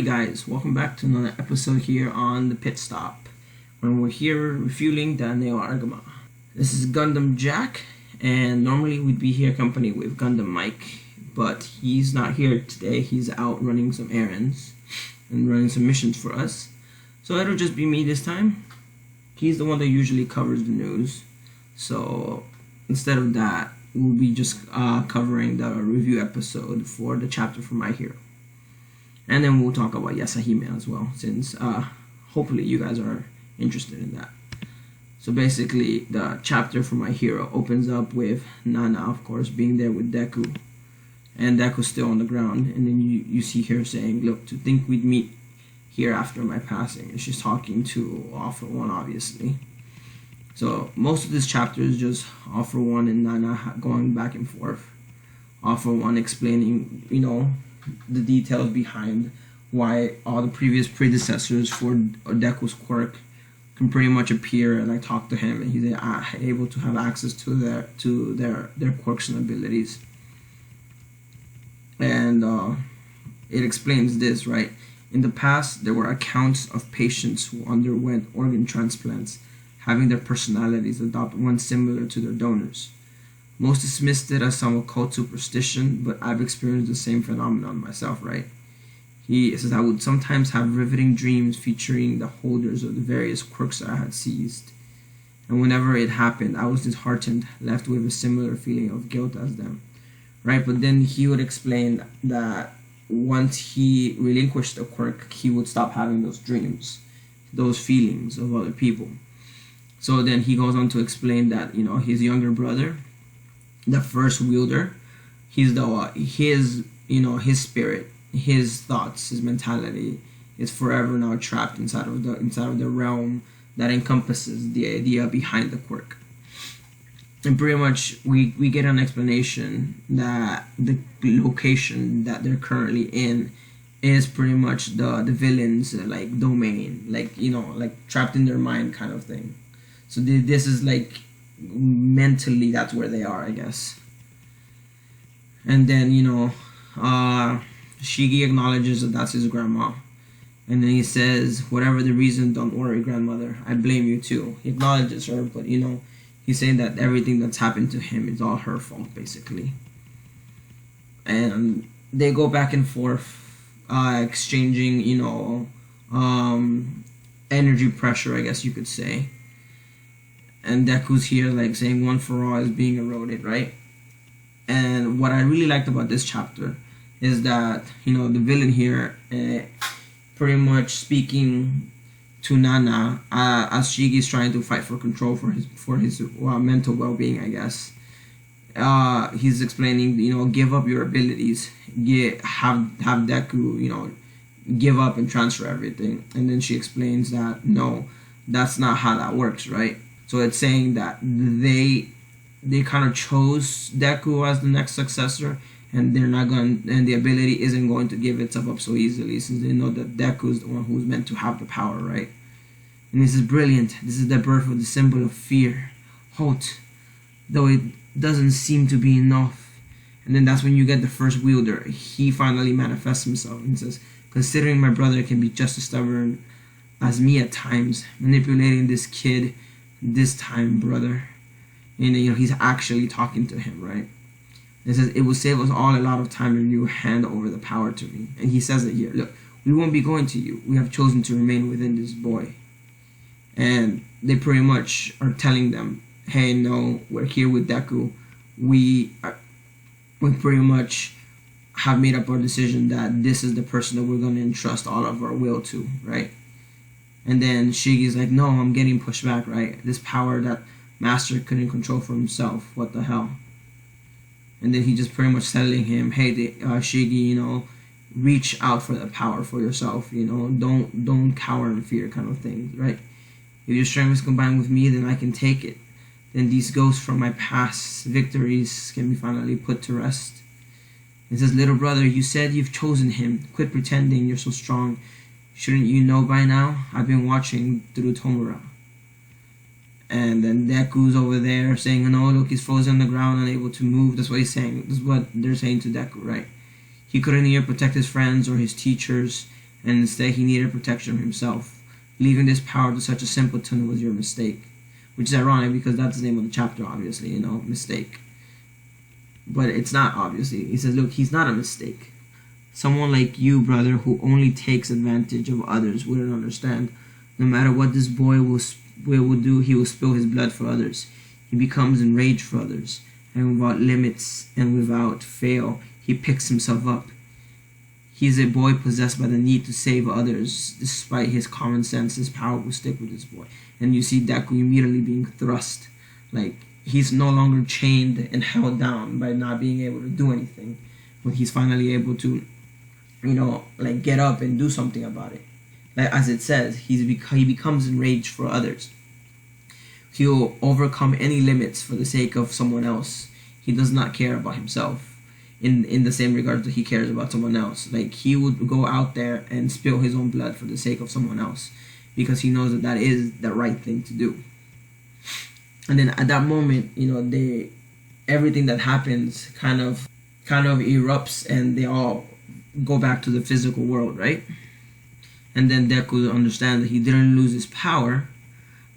Alrighty guys, welcome back to another episode here on the Pit Stop, when we're here refueling the Neo Argama. This is Gundam Jack, and normally we'd be here accompanied with Gundam Mike, but he's not here today. He's out running some errands and running some missions for us, so it'll just be me this time. He's the one that usually covers the news, so instead of that, we'll be just covering the review episode for the chapter for My Hero. And then we'll talk about Yasahime as well, since hopefully you guys are interested in that. So basically, the chapter for My Hero opens up with Nana, of course, being there with Deku. And Deku's still on the ground. And then you see her saying, "Look, to think we'd meet here after my passing." And she's talking to All For One, obviously. So most of this chapter is just All For One and Nana going back and forth. All For One explaining, the details behind why all the previous predecessors for Deku's quirk can pretty much appear and talk to him, and he's able to have access to their quirks and abilities. And it explains this, right? In the past, there were accounts of patients who underwent organ transplants having their personalities adopt one similar to their donors. Most dismissed it as some occult superstition, but I've experienced the same phenomenon myself, right? He says, "I would sometimes have riveting dreams featuring the holders of the various quirks that I had seized. And whenever it happened, I was disheartened, left with a similar feeling of guilt as them." Right? But then he would explain that once he relinquished the quirk, he would stop having those dreams, those feelings of other people. So then he goes on to explain that, his younger brother, the first wielder, he's his spirit, his thoughts, his mentality is forever now trapped inside of the realm that encompasses the idea behind the quirk. And pretty much we get an explanation that the location that they're currently in is pretty much the villain's domain, trapped in their mind kind of thing. So this is mentally that's where they are, I guess. And then Shigi acknowledges that that's his grandma, and then he says, "Whatever the reason, don't worry, grandmother, I blame you too." He acknowledges her, but he's saying that everything that's happened to him is all her fault, basically. And they go back and forth, exchanging energy pressure, I guess you could say. And Deku's here saying one for all is being eroded, right? And what I really liked about this chapter is that the villain here, pretty much speaking to Nana as Shigi is trying to fight for control for his mental well-being, I guess. He's explaining, give up your abilities, have Deku, give up and transfer everything. And then she explains that no, that's not how that works, right? So it's saying that they kind of chose Deku as the next successor, and and the ability isn't going to give itself up so easily, since they know that Deku is the one who's meant to have the power, right? And this is brilliant. This is the birth of the symbol of fear, Holt, though it doesn't seem to be enough. And then that's when you get the first wielder. He finally manifests himself and says, "Considering my brother can be just as stubborn as me at times, manipulating this kid this time, brother." And he's actually talking to him, right? It says, "It will save us all a lot of time if you hand over the power to me." And he says it here, "Look, we won't be going to you. We have chosen to remain within this boy." And they pretty much are telling them, "Hey, no, we're here with Deku. We pretty much have made up our decision that this is the person that we're going to entrust all of our will to, right?" And then Shigi's like, "No, I'm getting pushed back, right? This power that Master couldn't control for himself. What the hell?" And then he just pretty much telling him, "Hey, Shigi, reach out for the power for yourself. Don't cower in fear," kind of thing, right? "If your strength is combined with me, then I can take it. Then these ghosts from my past victories can be finally put to rest." It says, "Little brother, you said you've chosen him. Quit pretending you're so strong. Shouldn't you know by now? I've been watching through Tomura." And then Deku's over there saying, "No, look, he's frozen on the ground, unable to move." That's what he's saying. This is what they're saying to Deku, right? He couldn't either protect his friends or his teachers, and instead he needed protection himself. Leaving this power to such a simpleton was your mistake. Which is ironic because that's the name of the chapter, obviously, mistake. But it's not, obviously. He says, look, he's not a mistake. Someone like you, brother, who only takes advantage of others wouldn't understand. No matter what this boy will do, he will spill his blood for others. He becomes enraged for others, and without limits and without fail, he picks himself up. He is a boy possessed by the need to save others. Despite his common sense, his power will stick with this boy. And you see Deku immediately being thrust. Like, he's no longer chained and held down by not being able to do anything. When he's finally able to, get up and do something about it. Like, as it says, he becomes enraged for others. He'll overcome any limits for the sake of someone else. He does not care about himself. In the same regard that he cares about someone else. Like, he would go out there and spill his own blood for the sake of someone else, because he knows that is the right thing to do. And then at that moment, everything that happens kind of erupts, and they all go back to the physical world, right? And then Deku understands that he didn't lose his power,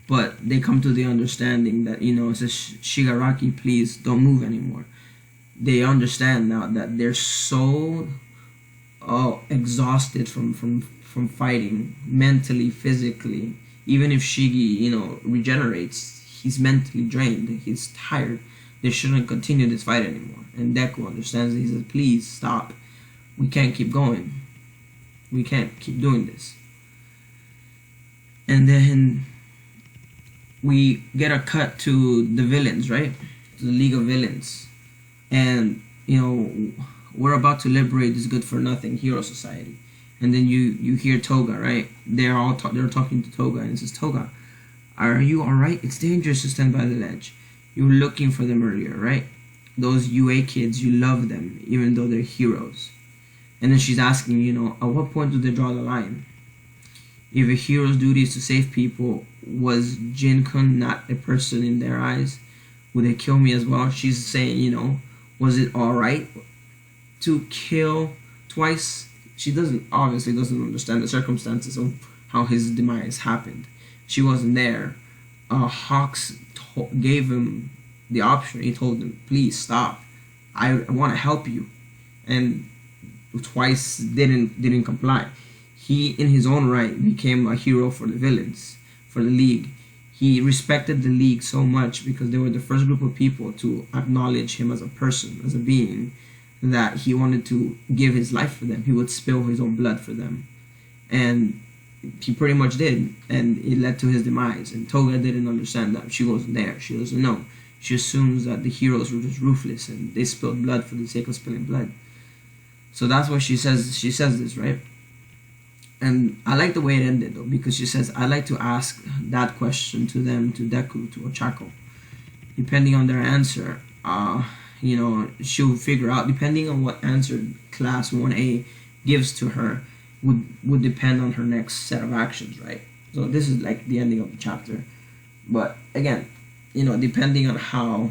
but they come to the understanding that, it says, Shigaraki, please don't move anymore. They understand now that they're so exhausted from fighting, mentally, physically. Even if Shigi, regenerates, he's mentally drained. He's tired. They shouldn't continue this fight anymore. And Deku understands. He says, please stop. We can't keep going. We can't keep doing this. And then we get a cut to the villains, right? To the League of Villains. And, we're about to liberate this good-for-nothing hero society. And then you hear Toga, right? They're talking to Toga, and it says, Toga, are you alright? It's dangerous to stand by the ledge. You were looking for them earlier, right? Those UA kids, you love them, even though they're heroes. And then she's asking, at what point do they draw the line? If a hero's duty is to save people, was Jin-kun not a person in their eyes? Would they kill me as well? She's saying, was it alright to kill twice? She obviously doesn't understand the circumstances of how his demise happened. She wasn't there. Hawks gave him the option. He told him, please stop. I want to help you. And twice didn't comply. He, in his own right, became a hero for the villains, for the League. He respected the League so much because they were the first group of people to acknowledge him as a person, as a being, that he wanted to give his life for them. He would spill his own blood for them. And he pretty much did, and it led to his demise. And Toga didn't understand that. She wasn't there. She doesn't know. She assumes that the heroes were just ruthless and they spilled blood for the sake of spilling blood. So that's why she says this, right? And I like the way it ended, though, because she says, I like to ask that question to them, to Deku, to Ochako. Depending on their answer, she'll figure out, depending on what answer Class 1A gives to her, would depend on her next set of actions, right? So this is like the ending of the chapter. But again, depending on how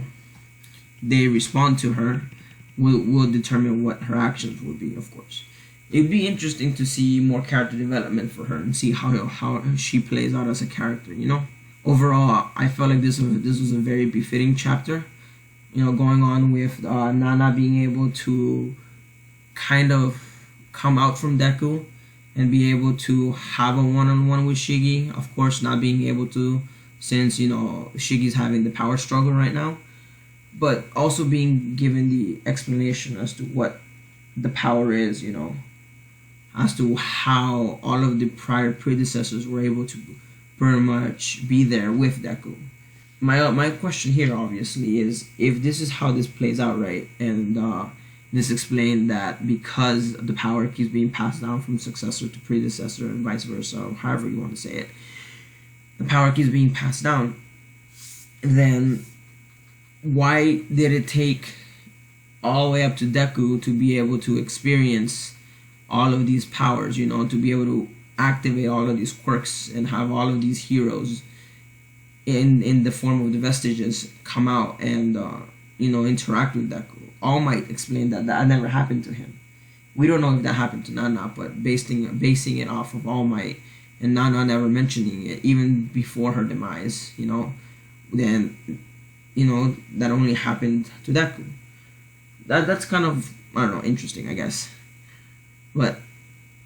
they respond to her, will determine what her actions will be, of course. It'd be interesting to see more character development for her and see how she plays out as a character, Overall, I felt like this was a very befitting chapter, going on with Nana being able to kind of come out from Deku and be able to have a one-on-one with Shigi. Of course, not being able to since, Shigi's having the power struggle right now. But also being given the explanation as to what the power is, as to how all of the prior predecessors were able to pretty much be there with Deku. My question here, obviously, is if this is how this plays out, right, and this explained that because the power keeps being passed down from successor to predecessor and vice versa, or however you want to say it, the power keeps being passed down, then why did it take all the way up to Deku to be able to experience all of these powers, to be able to activate all of these quirks and have all of these heroes in the form of the vestiges come out and interact with Deku? All Might explained that never happened to him. We don't know if that happened to Nana, but basing it off of All Might and Nana never mentioning it even before her demise, then that only happened to Deku. That's kind of, I don't know, interesting, I guess. But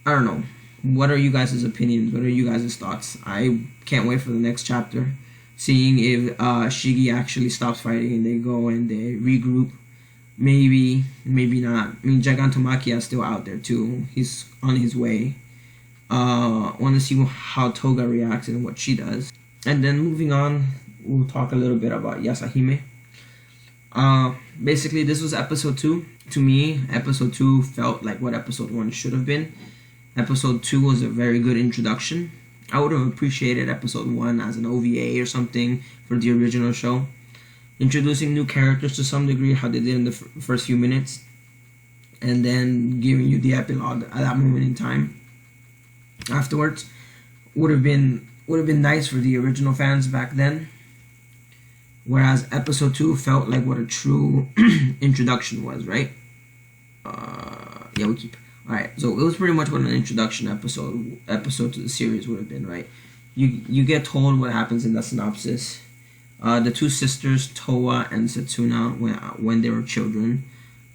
I don't know. What are you guys' opinions? What are you guys' thoughts? I can't wait for the next chapter, seeing if Shigi actually stops fighting and they go and they regroup. Maybe not. I mean, Gigantomachia is still out there too. He's on his way. Want to see how Toga reacts and what she does. And then moving on, we'll talk a little bit about Yasahime. Basically, this was episode 2. To me, episode 2 felt like what episode 1 should have been. Episode 2 was a very good introduction. I would have appreciated episode 1 as an OVA or something for the original show. Introducing new characters to some degree, how they did in the first few minutes. And then giving you the epilogue at that moment in time. Afterwards, would have been nice for the original fans back then. Whereas episode 2 felt like what a true introduction was, right? Alright, so it was pretty much what an introduction episode to the series would have been, right? You get told what happens in the synopsis. The two sisters, Towa and Setsuna, when they were children,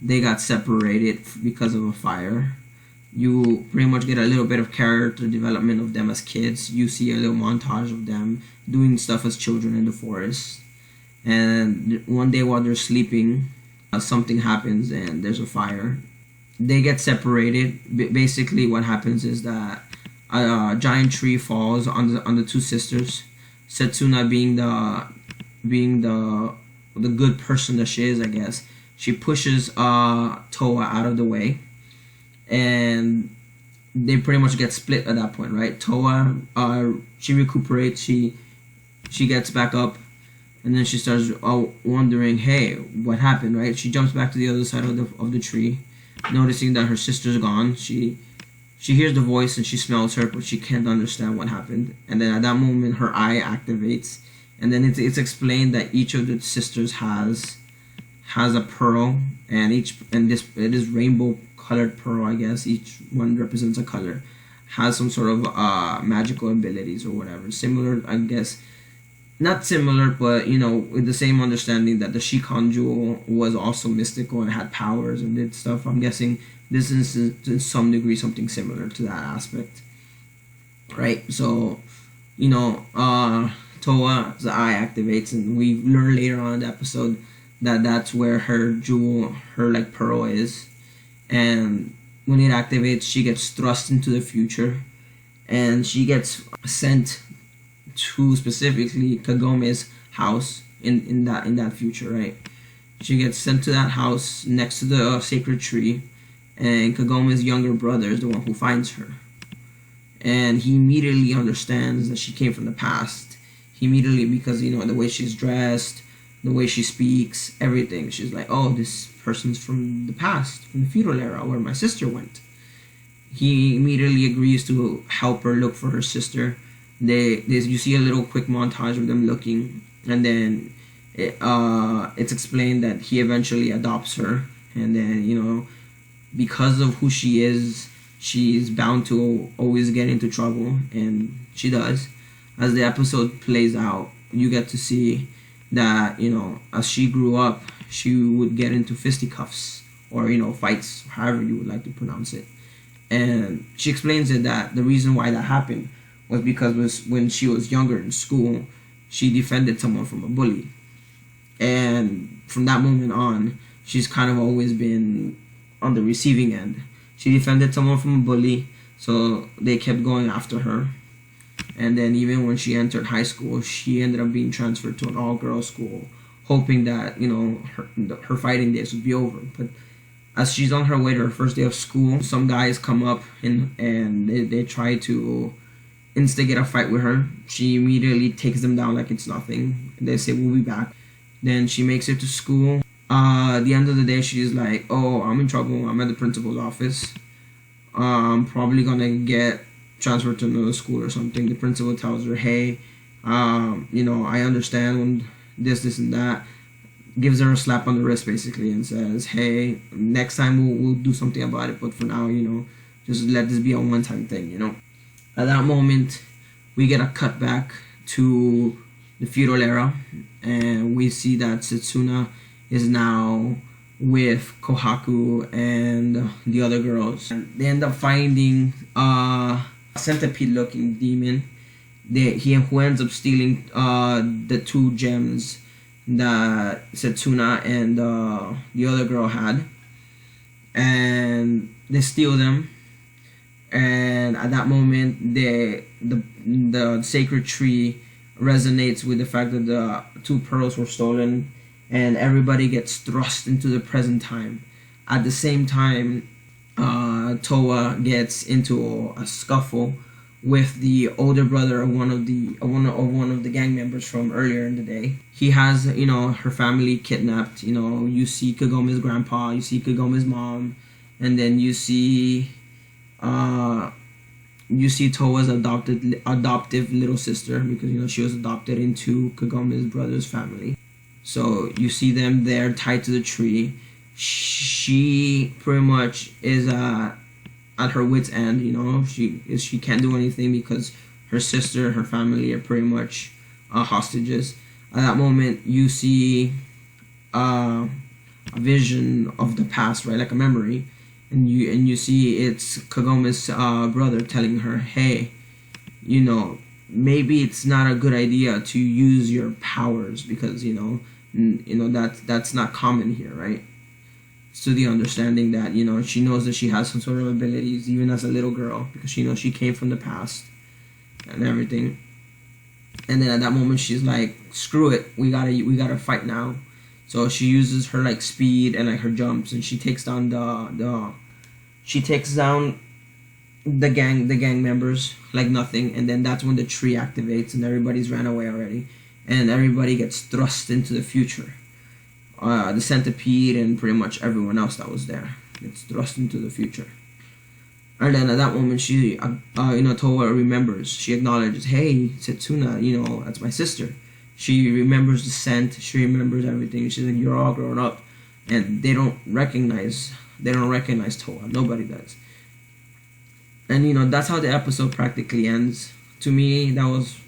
they got separated because of a fire. You pretty much get a little bit of character development of them as kids. You see a little montage of them doing stuff as children in the forest. And one day while they're sleeping, something happens and there's a fire. They get separated. Basically, what happens is that a giant tree falls on the two sisters. Setsuna being the good person that she is, I guess, she pushes Towa out of the way, and they pretty much get split at that point, right? Towa, she recuperates, she gets back up, and then she starts wondering, hey, what happened, right? She jumps back to the other side of the tree, noticing that her sister's gone. She hears the voice and she smells her, but she can't understand what happened. And then at that moment, her eye activates, and then it's explained that each of the sisters has a pearl, and it is rainbow colored pearl, I guess. Each one represents a color, has some sort of magical abilities or whatever. Similar, I guess. Not similar, but with the same understanding that the Shikon jewel was also mystical and had powers and did stuff. I'm guessing this is to some degree something similar to that aspect, right? So, Towa's eye activates, and we learn later on in the episode that that's where her jewel, her pearl is, and when it activates, she gets thrust into the future, and she gets sent to specifically Kagome's house in that future, right? She gets sent to that house next to the sacred tree, and Kagome's younger brother is the one who finds her. And he immediately understands that she came from the past. He immediately, because the way she's dressed, the way she speaks, everything, she's like, oh, this person's from the past, from the feudal era where my sister went. He immediately agrees to help her look for her sister. You see a little quick montage of them looking, and then it's explained that he eventually adopts her, and then because of who she is, she's bound to always get into trouble, and she does. As the episode plays out, you get to see that as she grew up, she would get into fisticuffs or fights, however you would like to pronounce it. And she explains it that the reason why that happened was because when she was younger in school, she defended someone from a bully. And from that moment on, she's kind of always been on the receiving end. She defended someone from a bully, so they kept going after her. And then even when she entered high school, she ended up being transferred to an all-girls school, hoping that, her fighting days would be over. But as she's on her way to her first day of school, some guys come up and they try to instigate a fight with her. She immediately takes them down like it's nothing. They say, we'll be back. Then she makes it to school. At the end of the day, she's like, oh, I'm in trouble. I'm at the principal's office. I'm probably gonna get transferred to another school or something. The principal tells her, hey, I understand when this and that. gives her a slap on the wrist basically and says, "Hey, next time we'll do something about it, but for now, just let this be a one-time thing." At that moment, we get a cut back to the feudal era, and we see that Setsuna is now with Kohaku and the other girls. And they end up finding a centipede-looking demon who ends up stealing the 2 gems that Setsuna and the other girl had, and they steal them. And at that moment, the sacred tree resonates with the fact that the 2 pearls were stolen, and everybody gets thrust into the present time. At the same time, Towa gets into a scuffle with the older brother of one of the gang members from earlier in the day. He has her family kidnapped. You see Kagome's grandpa, you see Kagome's mom, and then you see Towa's adoptive little sister, because she was adopted into Kagome's brother's family. So you see them there tied to the tree. She pretty much is at her wit's end. She can't do anything because her sister, her family are pretty much hostages. At that moment, you see a vision of the past, right, like a memory, and you see it's Kagome's brother telling her, "Hey, maybe it's not a good idea to use your powers because that's not common here, right?" So the understanding that she knows that she has some sort of abilities even as a little girl, because she knows she came from the past and everything. And then at that moment she's like, "Screw it, we gotta fight now." So she uses her speed and her jumps, and she takes down the gang members like nothing. And then that's when the tree activates and everybody's ran away already, and everybody gets thrust into the future. The centipede and pretty much everyone else that was there gets thrust into the future. And then at that moment, she, Towa remembers. She acknowledges, "Hey, Setsuna, that's my sister." She remembers the scent. She remembers everything. She's like, "You're all grown up," and they don't recognize Towa. Nobody does. And that's how the episode practically ends. To me, that was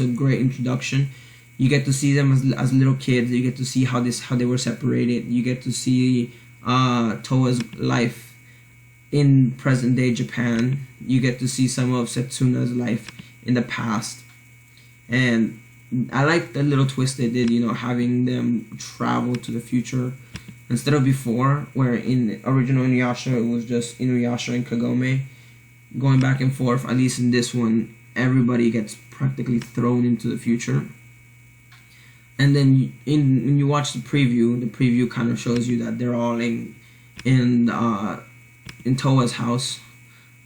a great introduction. You get to see them as little kids. You get to see how they were separated. You get to see Towa's life in present day Japan. You get to see some of Setsuna's life in the past. And I like the little twist they did, having them travel to the future instead of before, where in original Inuyasha it was just Inuyasha and Kagome going back and forth. At least in this one, everybody gets practically thrown into the future. And then when you watch the preview kind of shows you that they're all in Towa's house.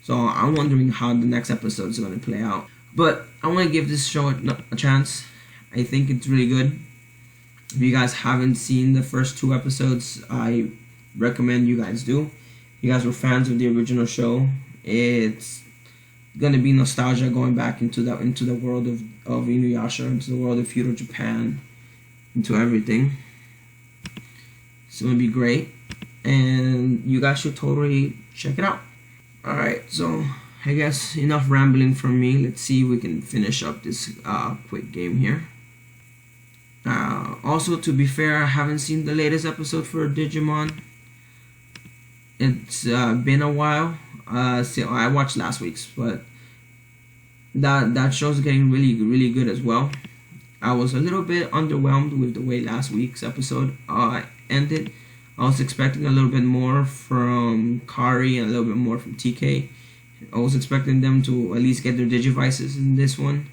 So I'm wondering how the next episode is going to play out. But I want to give this show a chance. I think it's really good. If you guys haven't seen the first 2 episodes, I recommend you guys do. If you guys were fans of the original show, it's gonna be nostalgia going back into the world of Inuyasha, into the world of feudal Japan, into everything. It's gonna be great, and you guys should totally check it out. Alright, so I guess enough rambling from me. Let's see if we can finish up this quick game here. Also, to be fair, I haven't seen the latest episode for Digimon. It's been a while. So I watched last week's, but that show's getting really good as well. I was a little bit underwhelmed with the way last week's episode ended. I was expecting a little bit more from Kari and a little bit more from TK. I was expecting them to at least get their Digivices in this one.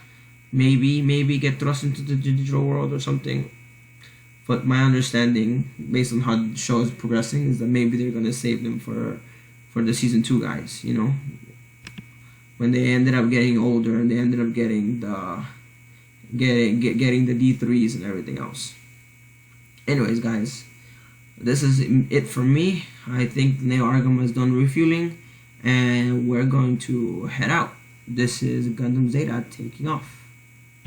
Maybe get thrust into the digital world or something. But my understanding, based on how the show is progressing, is that maybe they're gonna save them for the season 2 guys. When they ended up getting older and they ended up getting the D3s and everything else. Anyways, guys, this is it for me. I think Neo Argama is done refueling, and we're going to head out. This is Gundam Zeta taking off.